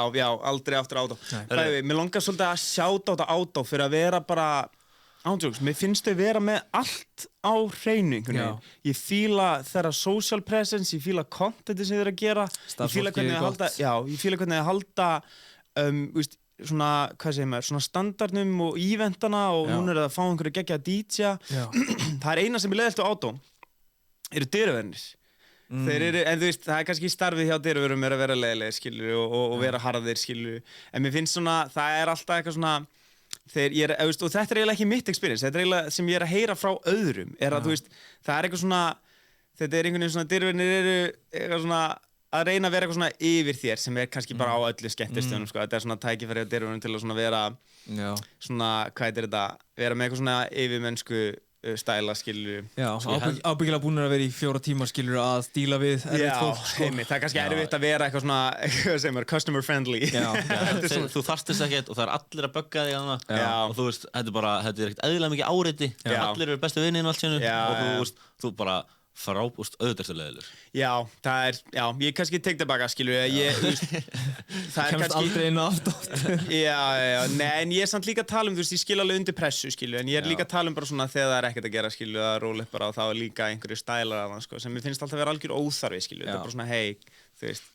aldrei aftur átó. Mér langar svolítið að sjáta á þetta átó fyrir að vera bara ándjóks. Mér finnst þau vera með allt á hreinu einhvern veginn. Ég fíla þeirra social presence, ég fíla contenti sem þeir eru að gera. Ég fíla hvernig þeir halda, ég fíla hvernig þeir halda, veist, svona, hvað segir maður, svona standardnum og eventana og núna er það að fá einhverju geggjaða DJ-a. Það er eina sem er leiðilegt á átó, eru dyravörnir. Þeir eru, en þú veist, það er kannski starfið hjá dyravörum er að vera leiðilegir, skilur, og vera harðir, skilur, en mér finnst svona, það er alltaf eitthvað svona, og þetta er eiginlega ekki mitt experience, þetta er eiginlega sem ég er að heyra frá öðrum, er að, þú veist, það er eitthvað svona, þetta er einhvern veginn svona, dyravörnir eru eitthvað svona, að reyna að vera eitthvað svona yfir þér, sem er kannski bara á öllu skemmtistöðunum, sko, þetta er svona tækifæri á dyravörum til að svona vera, svona, hvað heitir þetta, vera með eitthvað svona yfirmennsku stæla, skilur. Já,
ábyggilega búinir að vera í 4 tíma, skilur, að díla við erfitt fólk, sko.
Já, það er kannski erfitt að vera eitthvað svona, hvað segir maður, customer friendly.
Þú þarft þess ekkert og það er allir að bugga þig hana og þú veist, þetta er ekkert eðlilega mikið áreiti, allir eru bestu vinni og allt sinu og þú veist, þú bara frábúst auðvitaðsleðilur.
Já, það er, ég kannski tek tilbaka, skilur,
það er kannski... aldrei inn aftátt.
Nei, en ég er samt líka að tala þú veist, ég skil alveg undir pressu, skilur, en ég er líka að tala bara svona þegar það er ekkert að gera, skilur, að róla upp bara og þá er líka einhverju stælar af það, sko, sem mér finnst alltaf að vera algjör óþarfi, skilur, þetta er bara svona, hey, þú veist,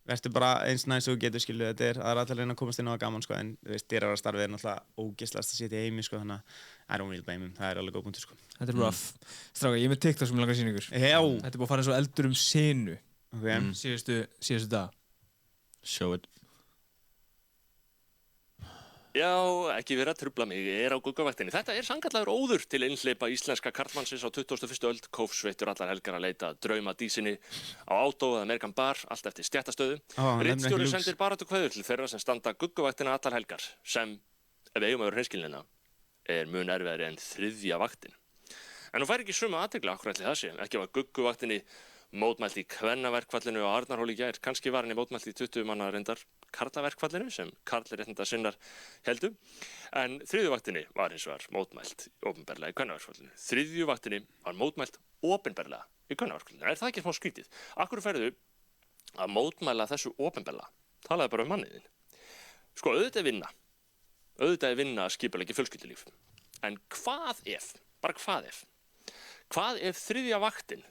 verður bara eins næs og þú getur, skilju, það er alltaf að reyna að komast inn á það gaman, sko, en þú veist, dyravörastarfið er náttúrulega ógeðslegast að sitja í heimi, sko, þannig að I don't really blame him, það er alveg góð punktur, sko.
Þetta er rough. Stráka, ég er með TikTok sem ég langar að sýna ykkur.
Já.
Þetta er búið að fara eins og eldur senu.
Ok.
Síðustu dag.
Show it.
Já, ekki vera að trufla mig, ég er á guggavaktinni. Þetta er sannkallur óður til innhleypa íslenska karlmannsins á 21. öld, kófsveittur allar helgar að leita drauma dísinni á Átó eða Amerikan Bar, allt eftir stjættastöðu. Ritstjóri sendir baráttukveðjur til þeirra sem standa guggavaktina allar helgar, sem, ef við eigum að vera hreinskilnina, er mun erfiðari en 3. vaktin. En hún fær ekki sömu athygli akkúrat til það sé, ekki var gugguvaktinni mótmælt í kvennaverkfallinu á Arnarhóli í gær, kannski var henni mótmælt í 20 manna reyndar karlaverkfallinu sem karlréttindasinnar héldu, en 3. vaktinni var hins vegar mótmælt opinberlega í kvennaverkfallinu. 3. vaktinni var mótmælt opinberlega í kvennaverkfallinu. Er það ekki smá skrítið? Akkur ferðu að mótmæla þessu opinberlega? Talaði bara manniðinn. Sko, auðvitað er vinna að skipuleggja fjölskyldulíf. En hvað ef, bara hvað ef? Hvað ef 3. vaktin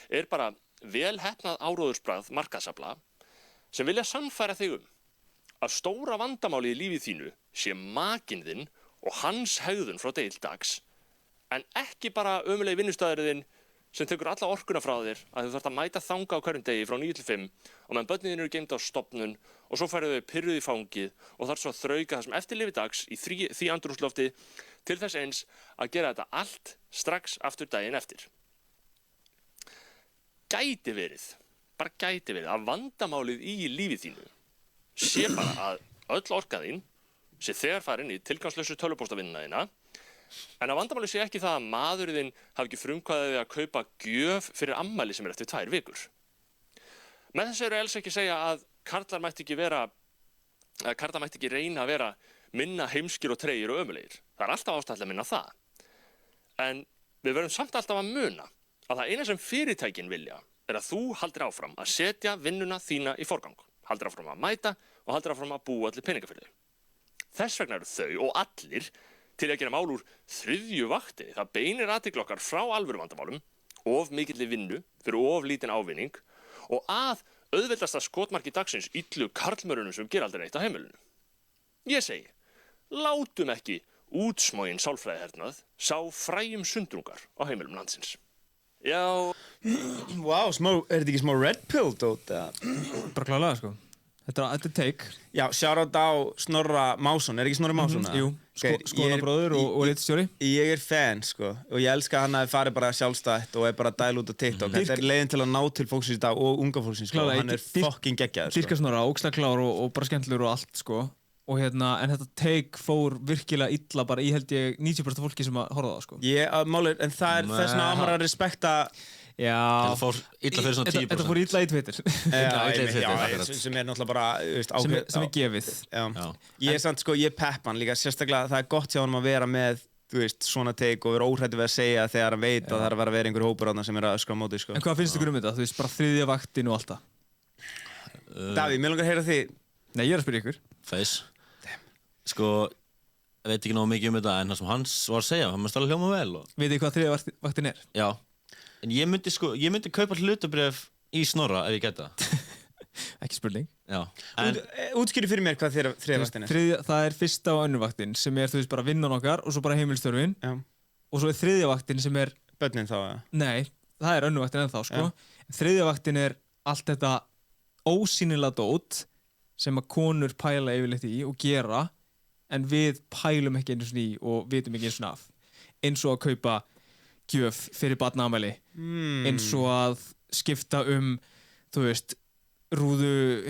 er bara vel heppnað áróðursbragð markaðsafla sem vilja sannfæra þig að stóra vandamálið í lífið þínu sé makinn þinn og hans hegðun frá degi til dags, en ekki bara ömurlegi vinnustaðurinn þinn sem tekur alla orkuna frá þér að þú þarft að mæta þanga á hverjum degi frá 9 til 5 og meðan börnin þín eru geymd á stofnun og svo færðu þau pirruð í fangið og þarf svo að þrauka það sem eftir lifi dags í því andrúmslofti til þess eins að gera þetta allt strax aftur daginn eftir. Gæti verið að vandamálið í lífið þínu sé bara að öll orka þín sé þegar farin í tilgangslausu tölvupóstavinnuna þína, en að vandamálið sé ekki það að maðurinn þinn hafi ekki frumkvæðið að kaupa gjöf fyrir afmæli sem eftir 2 vikur. Með þessu eru alls ekki að segja að karlar mætti ekki reyna að vera minna heimskir og tregir og ömulegir. Það alltaf ástæðilega að minna það. En við verðum samt alltaf að muna að það eina sem fyrirtækin vilja að þú haldir áfram að setja vinnuna þína í forgang. Haldir áfram að mæta og haldir áfram að búa allir peninga fyrir þau. Þess vegna eru þau og allir til að gera mál úr 3. vaktinni. Það beinir athygli okkar frá alvöru vandamálum, of mikilli vinnu fyrir of lítinn ávinning og að auðveldasta skotmarki dagsins illu karlmörunum sem gera aldrei neitt á heimilinu. Ég segi, látum ekki útsmogin sálfræðihernað sá fræjum sundrungar á heimilum landsins. Já.
Vá, er þetta ekki smá red pill dót?
Bara klálega, sko. Þetta er take.
Já, shoutout á Snorra Másson. Er ekki Snorri Másson?
Jú, skólabróður og ritstjóri.
Ég er fan, sko. Og ég elska að hann hafi farið bara sjálfstætt og er bara að dæla út á TikTok. Þetta er leiðin til að ná til fólksins í dag og unga fólksins, sko. Hann er fucking geggjaður, sko.
Dýrka Snorra, ógeðslega klár og bara skemmtilegur og allt, sko. Og en þetta take fór virkilega illa bara í held ég 90% fólki sem að horfa á það, sko.
En það er þess vegna að maður að respekta.
Já,
þetta fór illa fyrir svona 10%.
Þetta fór illa í Twitter.
Já, sem er náttúrulega bara
sem er gefið.
Já. Ég er samt, sko, ég pepp hann líka, sérstaklega það er gott hjá hann að vera með, þú veist, svona take og vera óhræddur við að segja þegar hann veit að það er að vera einhver hópur þarna sem er að öskra á móti, sko.
En hvað finnst ykkur þetta? Þú veist, bara 3. vaktin og allt það.
Davíð, mér langar að heyra þig.
Nei, ég er að spyrja ykkur.
Face. Sko, ég veit ekki nógu mikið þetta en það sem Hans var að segja, hann mest alveg hljóma vel.
Veit þið hvað 3. vaktin er?
Já. En ég myndi kaupa hlutabréf í Snorra ef ég geta það.
Ekki spurning.
Já.
Útskýrðu fyrir mér hvað 3. vaktin er.
Það er 1. og 2. vaktin sem er, þú veist, bara vinnan okkar og svo bara heimilistörfin.
Já.
Og svo er 3. vaktin sem er...
Börnin þá, eða?
Nei, það er 2. vaktin ennþá, sko. 3. vaktin er allt þetta ósýnilega dót sem að konur pæla yfirleitt í og gera en við pælum ekki einu svona í og vitum ekki einu svona af. Eins og að kaupa gjöf fyrir barnaafmæli, eins og að skipta þú veist, rúðu,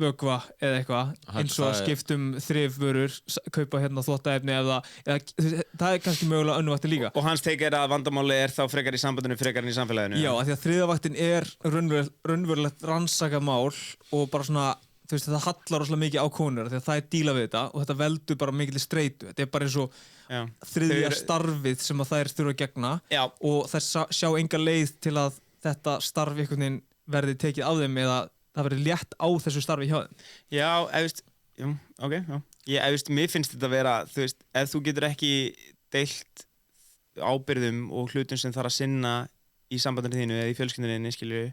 vökva eða eitthvað, eins og að skipta þrifvörur, kaupa þvottaefni eða það er kannski mögulega önnur vaktin líka.
Og hans take er að vandamáli er þá frekar í sambandinu frekar en í samfélaginu?
Já, af því að 3. vaktin er raunverulegt rannsakað mál og bara svona, þú veist, það hallar rosalega mikið á konur því að það er díla við þetta og þetta veldur bara mikilli streitu. Þetta er bara eins og 3. starfið sem að þær þurfa að gegna og þær sjá enga leið til að þetta starf einhvern veginn verði tekið af þeim eða það verði létt á þessu starfi hjá þeim.
Já, mér finnst þetta að vera, þú veist, ef þú getur ekki deilt ábyrgðum og hlutum sem þarf að sinna í sambandinu þínu eða í fjölskyldunni, skilju,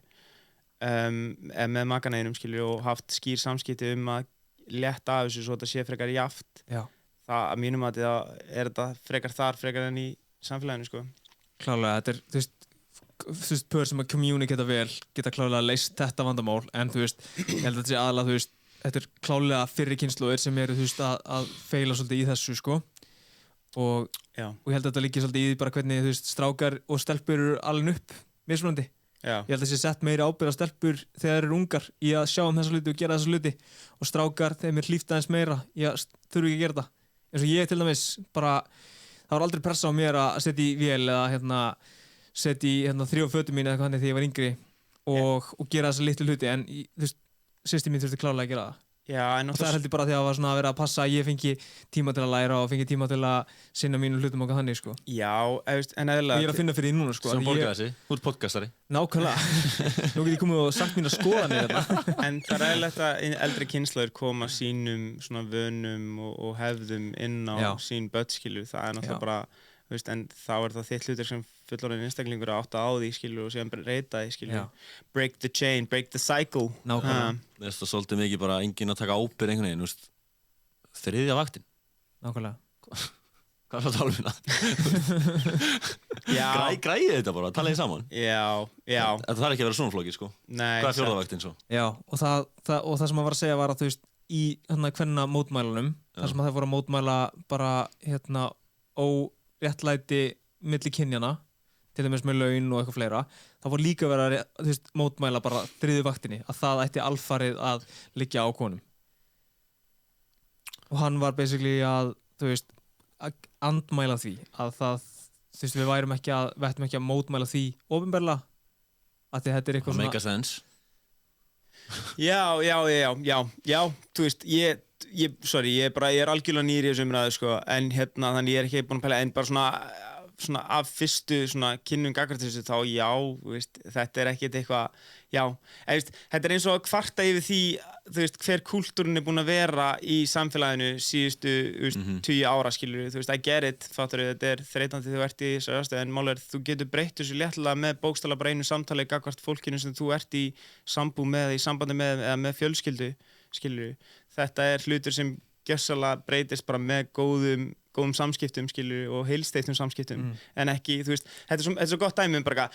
með makaneinum, skilju, og haft skýr samskipti að létta af þessu svo þetta sé frekar jaft.
Já.
Það að mínum að er þetta frekar þar frekar enn í samfélaginu, sko.
Klárlega, þetta er, þú veist, pör sem að communicata vel geta klárlega leist þetta vandamál en þú veist, ég held að þetta sé aðalega, þú veist, þetta er klárlega fyrri kynslóðir sem eru, þú veist, að feila svolítið í þessu, sko. Og ég held að þetta líki svolítið í því bara hvernig, þú veist, strákar og stelpur eru alveg upp mismunandi. Já. Ég held að það sé sett meiri ábyrgð á stelpur þegar þeir eru ungar í að sjá þessa hluti og gera þessa hluti og strákar þeim hlíft aðeins meira í að þurfa ekki að gera það. Eins og ég til dæmis bara, það var aldrei pressa á mér að setja í vél eða setja í 3 fötum mín eða eitthvað þannig þegar ég var yngri og gera þessa litlu hluti en þú veist, systir mín þurfti klárlega að gera það. Já, og það er heldur bara því að það var svona að vera að passa að ég fengi tíma til að læra og fengi tíma til að sinna mínum hlutum okkar þannig, sko. Já, en eðlilega... Ég er að finna fyrir því núna, sko.
Sem borgaði þessi, þú ert podcastari.
Nákvæmlega. Nú get ég komið og sagt mín að skoða mér þetta.
En það er eðlilegt að eldri kynslóðir koma sínum svona vönum og hefðum inn á sín börn, skilju. Það er náttúrulega bara, veist, en þá er það þitt hlutur sem fullorðin einstaklingur að átta á því, skilur, og síðan breyta því, skilur. Break the chain, break the cycle.
Nákvæmlega.
Mér finnst það svolítið mikið bara enginn að taka ábyrgð einhvern veginn, þú veist, þriðja vaktin.
Nákvæmlega.
Hvað er það að tala um það? Græði þetta bara, talaði saman.
Já.
Það þarf ekki að vera svona flókið, sko.
Nei.
Hvað er fjórða vaktin svo?
Já, og það sem maður var að segja var að, þú veist, í kvenna mótmælunum, þar sem það voru að mótmæla bara, óréttlæti milli kynjana, til dæmis með laun og eitthvað fleira, það voru líka verið að, þú veist, mótmæla bara þriðju vaktinni, að það ætti alfarið að liggja á konum. Og hann var basically að, þú veist, að andmæla því að það, þú veist, við ættum ekki að mótmæla því opinberlega að þetta er eitthvað
svona... Make a sense.
Já, þú veist, ég er algjörlega nýr í þessu umræðu, sko, en þannig ég er ekki búinn að pæla, en bara svona af fyrstu svona kynnum gagnvart þessu, þá já, veist, þetta er ekkert eitthvað, þetta er eins og að kvarta yfir því, þú veist, hver kúltúrin er búinn að vera í samfélaginu síðustu 20 ára, skilur, þú veist, I get it, fattur, þetta er þreytandi þegar þú ert í þessu aðstöðu, en mál er, þú getur breytt þessu léttilega með bókstaflega bara einu samtali gagnvart fólkinu sem þú ert í sambúð með, í sambandi með, eða með fjölskyldu, skilur, þetta er hlutur sem gjörsamlega breytist bara með góðum samskiptum, skilur, og heilsteyptum samskiptum, en ekki, þú veist, þetta er svo gott dæmi bara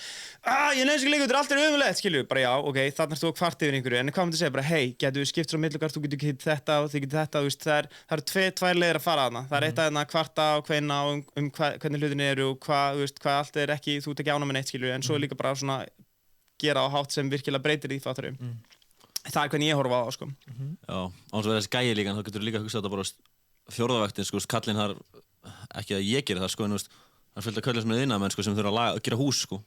ég nefnir ekki leikur, allt er ömulegt, skilur, bara já, ok, þannig er þú að kvarta yfir einhverju, en hvað myndi að segja, bara hei, getur við skipt svo millugart, þú getur hitt þetta og þið getur þetta, þú veist, það eru tvær leiðir að fara þarna, það er eitt að kvarta og hveina og hvernig hlutin eru og hvað allt er ekki, þú ert ekki ánægð með neitt, skilur, en svo er líka bara svona gera á hátt sem virkilega breytir því, fattur það er hvernig ég horfa á það, sko.
Já, án svo verið þessi gæi líka, þá getur líka hugsað þetta bara fjórðavaktin, sko, kallinn þar, ekki að ég geri það, sko, en það er fullt af kallinn sem er innamenn, sko, sem þurfa að gera hús, sko,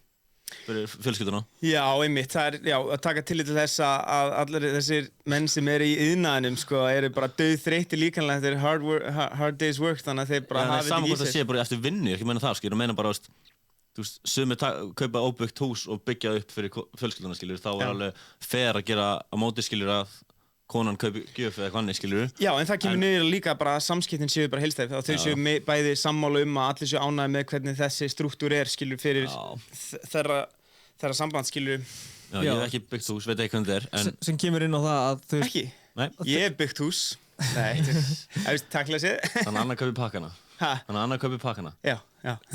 fyrir fjölskylduna.
Já, einmitt, það er, að taka tillit til þess að allir þessir menn sem eru í iðnaðinum, sko, eru bara dauðþreyttir líkamlega, þetta er hard day's work, þannig að þeir bara hafa þetta í sér.
Saman hvort það sé bara eftir vinnu, ég ekki meina það, skilur, meina bara, þú veist, sumir kaupa óbyggt hús og byggja upp fyrir fjölskylduna, skilur, þá er alveg fair að gera á móti, skilur, að konan kaupi gjöf eða hvernig, skilur. Já,
en það kemur niður líka bara að samskiptin séu bara heilstæð, þau séu bæði sammála að allir séu ánægðir með hvernig þessi strúktúr er, skilur, fyrir þeirra samband, skilur.
Já, ég hef ekki byggt hús, veit ekki hvernig það er.
Sem kemur inn á það að þú...
Ekki? Nei. Ég hef byggt hús. Nei, takla sér.
Þannig að annar kaupi pakkana. Þannig að annar kaupi pakkana.
Já.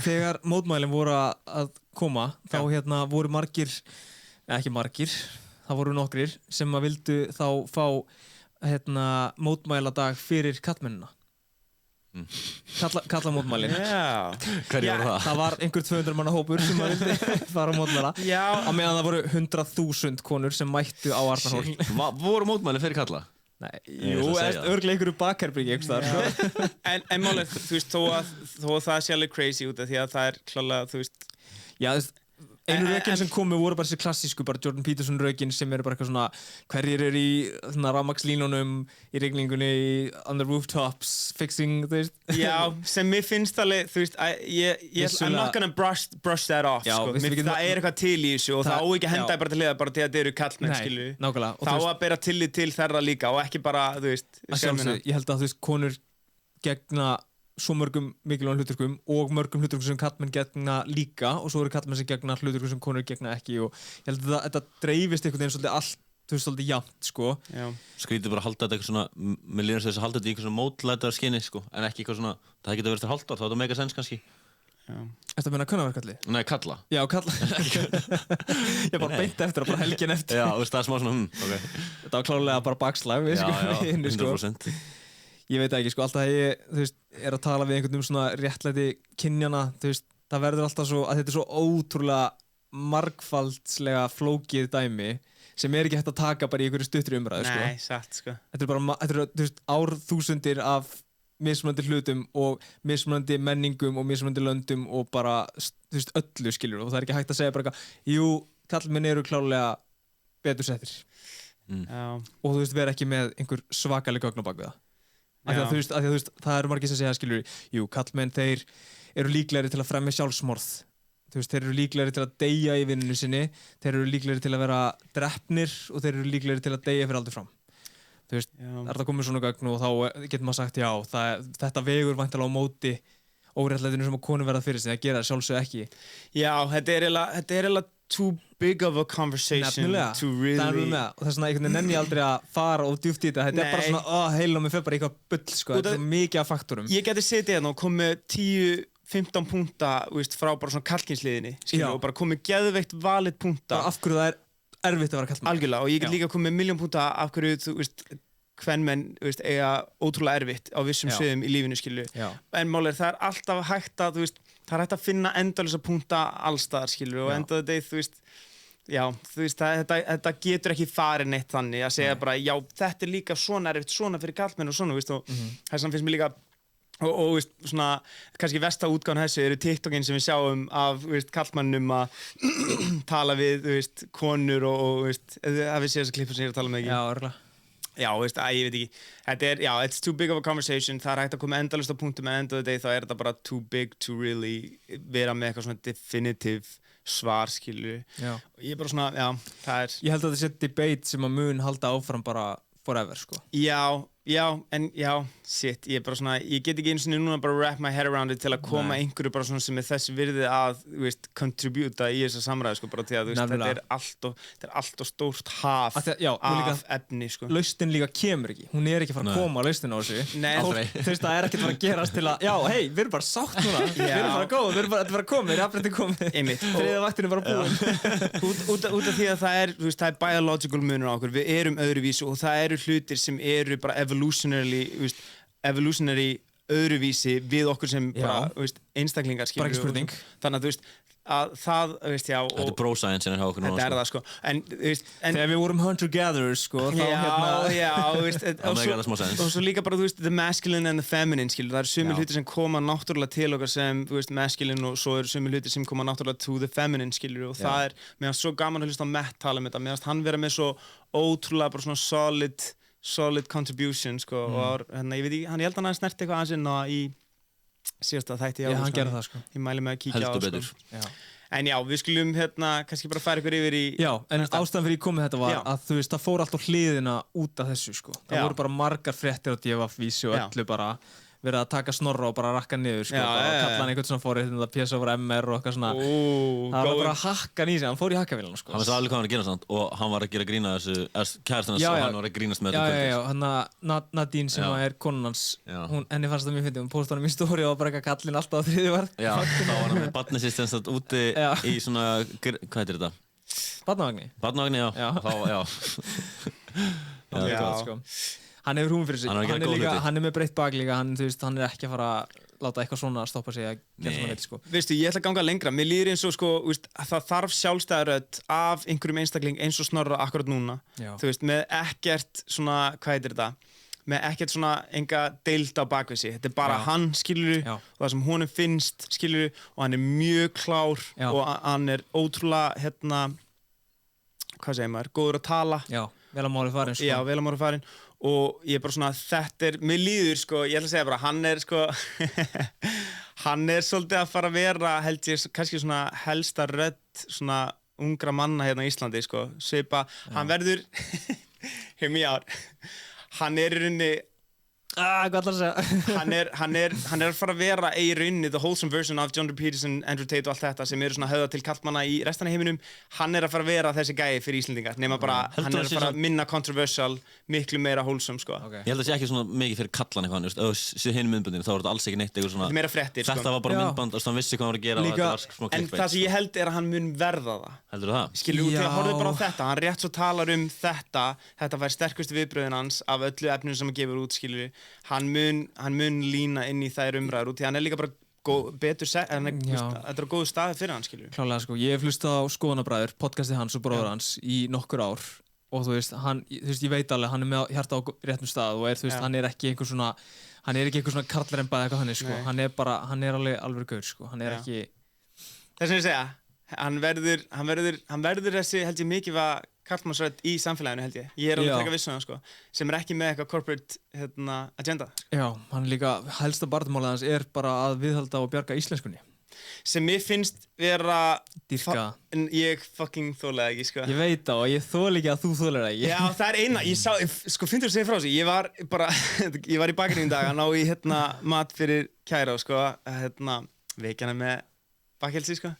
Þegar mótmælin voru að koma, þá voru margir, ekki margir, það voru nokkrir sem að vildu þá fá mótmæladag fyrir kallmennina. Kalla mótmælin.
Já.
Hverju voru það?
Það var einhver 200 manna hópur sem að vildi fara að mótmæla. Já. Á meðan það voru 100.000 konur sem mættu á Arnarhól.
Voru mótmælin fyrir kalla?
Nei, jú, örglega einhverju bakherbyggi einhvers staðar.
En málið, þú veist, þó að það sé alveg crazy út af því að það er klálega, þú veist...
Já, einu rökin sem komu voru bara þessi klassísku, bara Jordan Peterson rökin sem eru bara eitthvað svona hverjir eru í rafmagnslínunum, í rigningunni, on the rooftops, fixing, þú veist.
Já, sem mér finnst alveg, þú veist, I'm not gonna brush that off, sko. Það er eitthvað til í þessu og það á ekki að henda bara til liða bara til að þetta eru kallmenn, skilju.
Nákvæmlega.
Þá að bera tillit til þeirra líka og ekki bara, þú veist,
sjálfsögðu. Ég held að, þú veist, konur gegna svo mörgum mikilvægum hluturkum og mörgum hluturkum sem kallmenn gegna líka og svo eru kallmenn sem gegna hluturkum sem konur gegna ekki og ég held að þetta dreifist einhvern veginn svolítið allt, þú veist, svolítið jafnt, sko. Já.
Skrítið bara að halda þetta eitthvað svona, mér lýnast þess að halda þetta í eitthvað svona mótlætar skinni, sko, en ekki eitthvað svona, það getur verið til hálft ár, þá er þetta mega sens kannski.
Já. Þetta meina kunnaverkalli?
Nei, kalla.
Já, kalla. Ég bara beint eftir og bara helgin eftir.
Já, það er smá svona, ok.
Þetta var klárlega bara bakslag, við,
sko. 100%.
Ég veit ekki, sko, alltaf ég, þú veist, er að tala við einhvern svona réttlæti kynjana, þú veist, það verður alltaf svo, að þetta er svo ótrúlega margfaldslega flókið dæmi sem er ekki hægt að taka bara í einhverju stuttri umræðu, sko.
Nei, satt, sko.
Þetta er bara, þú veist, árþúsundir af mismunandi hlutum og mismunandi menningum og mismunandi löndum og bara, þú veist, öllu, skilur, og það er ekki hægt að segja bara eitthvað, jú, kallmenn eru klárlega betur settir. Og þú veist, vera ekki með einhver svakaleg gögn á bak við það. Af því að þú veist, það eru margir sem segja, skilur, jú, kallmenn, þeir eru líklegri til að fremja sjálfsmorð. Þú veist, þeir eru líklegri til að deyja í vinnunni sinni, þeir eru líklegri til að vera drepnir og þeir eru líklegri til að deyja fyrir aldur fram. Þú veist, er það komið svona gögn og þá getur maður sagt, já, þetta vegur væntanlega á óréttlætinu sem að konur verða fyrir sig, það gera það sjálfsög ekki.
Já, þetta er eiginlega too big of a conversation to really...
Nefnilega, og þess vegna einhvern veginn nenni ég aldrei að fara og djúpt í þetta, þetta er bara svona, heilum mig fyrir bara eitthvað bull, sko, þetta er mikið af faktorum.
Ég geti setið hérna og komið 10-15 púnta, frá bara svona kallkynsliðinni, og bara komið geðveikt valid púnta.
Af hverju það er erfitt að vera kallmann.
Algjörlega, og ég get líka komið 1.000.000 púnta af hverju, þú veist, kvenmenn, eiga ótrúlega erfitt á vissum sviðum í lífinu, skilju. En málið það er alltaf hægt að, það er hægt að finna endalausa púnta allstaðar, skilju, og endaðu deg, þetta getur ekki farið neitt þannig að segja bara, já, þetta er líka svona erfitt, svona fyrir kallmenn og svona, og þess vegna finnst mér líka, og svona, kannski versta útgáfan þessu eru TikTokin sem við sjáum af, kallmannum að tala við, konur og hafið séð þessa klippur sem ég er að tala með ekki.
Já, örgulega.
Já, ég veit ekki, þetta er, it's too big of a conversation, það er hægt að koma endalaust á punktum, en endaðu deg þá er þetta bara too big to really vera með eitthvað svona definitive svar, skilju. Og ég er bara svona, það er...
Ég held að þetta sé debate sem að mun halda áfram bara forever, sko.
Shit, ég er bara svona, ég get ekki einu sinni núna bara wrap my head around it til að koma einhverju bara svona sem er þess virði að, contributa í þessa samræði, sko, bara til að, þetta er allt og stórt haf af efni, sko.
Lausnin líka kemur ekki, hún er ekki fara að koma á lausnin á þessu.
Nei,
þú veist, það er ekkert fara að gerast til að, við erum bara sátt núna, við erum bara góð, þetta er bara komið, jafnrétti komið, þriðja vaktin er bara búin.
Út af því að það er biological munur á okkur, við erum öðruvísi og það eru hlutir sem eru bara evolutionary öðruvísi við okkur sem bara, einstaklingar, skilur.
Bara ekki spurning.
Þannig að, að það,
Þetta er bro-science en hjá okkur núna,
þetta er það, sko. En,
þegar við vorum hunter-gatherers, sko,
og svo líka bara, the masculine and the feminine, skilur. Það eru sumir hlutir sem koma náttúrulega til okkar sem, masculine, og svo eru sumir hlutir sem koma náttúrulega to the feminine, skilur. Og það er, mér finnst svo gaman að hlusta á Matt tala um þetta, mér finnst hann vera með svo ótrúlega bara svona solid contribution, sko, og ég veit ekki, ég held að hann snerti eitthvað aðeins inn í síðasta þætti.
Já, hann gerði það, sko.
Ég mæli með að kíkja á,
betur.
En við skulum kannski bara færa ykkur yfir í...
Já, en ástæðan fyrir ég komið þetta var að það fór allt á hliðina út af þessu, sko. Það voru bara margar fréttir á DFF-vísi og öllu bara verið að taka Snorra og bara rakka niður, sko, bara kalla hann einhvern svona fórið þetta PSA over MR og eitthvað svona. Það var bara hakkan í sig, hann fór í hakkavélina, sko.
Hann veist alveg hvað hann var að gera samt og hann var að gera grína þessu, kærastan hans og hann var að grínast með þetta kvöldið.
Hann Nadine sem er konan hans, henni fannst það mjög fyndið, hún postaði hann í stóri og bara eitthvað kallinn alltaf á þriðju verð.
Já, þá var hann með barnið sitt sem satt úti í svona, hvað heitir þetta?
Barnavagni.
Barnavagni,
já. Hann hefur húmur fyrir sig, hann er með breitt bak líka, hann er ekki að fara að láta eitthvað svona að stoppa sig að gera svona veit, sko.
Veistu, ég ætla að ganga lengra, mér líður eins og, sko, það þarf sjálfstæðarödd af einhverjum einstakling eins og Snorra akkurat núna, með ekkert svona, hvað heitir þetta, með ekkert svona enga deild á bakvið sig, þetta er bara hann, skilur, og það sem honum finnst, skilur, og hann er mjög klár og hann er ótrúlega, hvað segir maður, góður að tala.
Já, vel að máli farin, sko.
Já, vel að máli farin. Og ég er bara svona, þetta er, mér líður, sko, ég ætla að segja bara, hann er, sko, hann er svolítið að fara að vera, held ég, kannski svona helsta rödd, svona ungra manna hérna í Íslandi, sko, svipa, hann verður, hear me out, hann er í rauninni,
hvað ætlar að segja?
hann er að fara að vera í rauninni the wholesome version af John D. Peterson, Andrew Tate og allt þetta sem eru svona höfða til kallmanna í restan af heiminum. Hann er að fara að vera þessi gæi fyrir Íslendingar, nema bara hann er að fara að minna controversial, miklu meira wholesome, sko.
Ég held að það sé ekki svona mikið fyrir kallan eitthvað, ef þú séð hinn myndböndinu þá er þetta alls ekki neitt eitthvað svona...
Meira frettir, sko.
Þetta var bara myndband, þannig að hann vissi hvað hann var að gera og þetta var smá clickbait.
En það sem ég held er að hann mun verða það.
Heldur það?
Skilur, þegar horfðu bara á þetta, hann rétt svo talar þetta fær sterkustu viðbröðin hans af öllu efninu sem hann gefur út, skilur. Hann mun lína inn í þær umræður út, því hann er líka bara betur þetta er góðu staði fyrir hann, skilur.
Klálega, sko, ég hef hlustað á Skoðanabræður, podcastið hans og bróður hans í nokkur ár og þú veist, ég veit alveg, hann er með hjarta á réttum stað og hann er ekki einhver svona karlremba eða eitthvað þannig, sko. Hann er alveg gaur, sko. Hann er ekki...
Þess að ég segja, hann verður þessi, held ég, mikið karlmannsrödd í samfélaginu, held ég. Ég er alveg frekar viss um það, sko, sem er ekki með eitthvað corporate agenda.
Já, hann líka, helsta barndamálið hans er bara að viðhalda og bjarga íslenskunni.
sem mér finnst vera
dýrka.
En ég fucking þólaði ekki, sko.
Ég veit það og ég þóla ekki að þú þólar það ekki.
Já, það er eina, ég sá, sko, finnst þú að segja frá þessu, ég var bara, ég var í bakgrunni í dag að ná í, mat fyrir Kæró, sko, veikjana með bakkelsi, sko.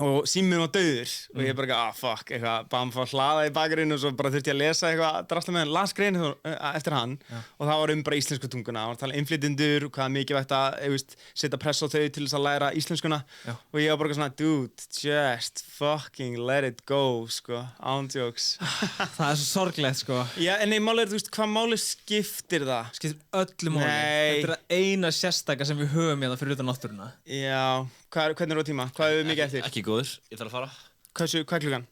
Og síminn var dauður og ég bara fuck, eitthvað, bara að fá hlaða í bakgrunni og svo bara þurfti ég að lesa eitthvað, drasla með hann, las greinu eftir hann og það var bara íslensku tunguna, það var að tala innflytjendur og hvað mikilvægt að, setja press á þau til þess að læra íslenskuna og ég var bara svona, dude, just fucking let it go, sko, án jokes.
Það er svo sorglegt, sko.
Já, en málið er, hvað máli skiptir það?
Skiptir öllu máli. Þetta er það eina sérstaka sem við höfum hérna fyrir utan náttúruna.
Já, hvernig er á tíma? Hvað hefur mikið eftir?
Ekki góður, ég þarf að fara.
Hvað er klukkan?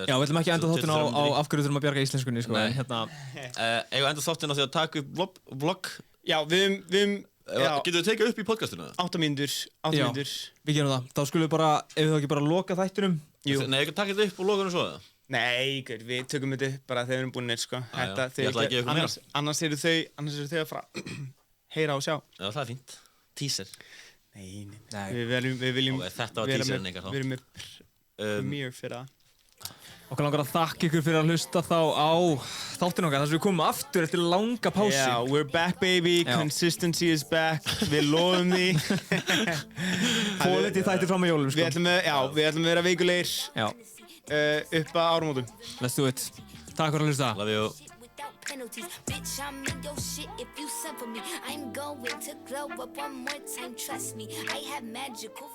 Já, við ætlum ekki að enda þáttinn á af hverju þurfum að bjarga íslenskunni, sko.
Nei. Eigum að enda þáttinn á því að taka upp vlogg?
Já, við
Getur við tekið upp í podcastinu?
8 mínútur.
Já, við gerum það. Þá skulum við bara, ef við þá ekki bara loka þættinum.
Jú. Nei, ég kan taka þetta upp og loka hennu svo það?
Nei, við tökum þetta upp bara þegar við erum búinir, sko.
Ég ætla að gefa ykkur meira.
Annars eru þau að fara heyra og sjá.
Já, það er fínt. Teaser.
Nei. Við viljum
þetta var teaserinn ykkar þá.
Við erum með premiere fyrir það.
Okkur langar að þakka ykkur fyrir að hlusta þá á þáttinn okkar þar sem við komum aftur eftir langa pásu.
Yeah, we're back baby, consistency is back, við lofum því.
Quality þættir fram á jólum, sko.
Við ætlum að vera veikulegir upp að áramótum.
Let's do it. Takk fyrir að hlusta.
Love you.
Penalties, bitch, I'm in your shit if you suffer me. I'm going to glow up one more time, trust me. I have magical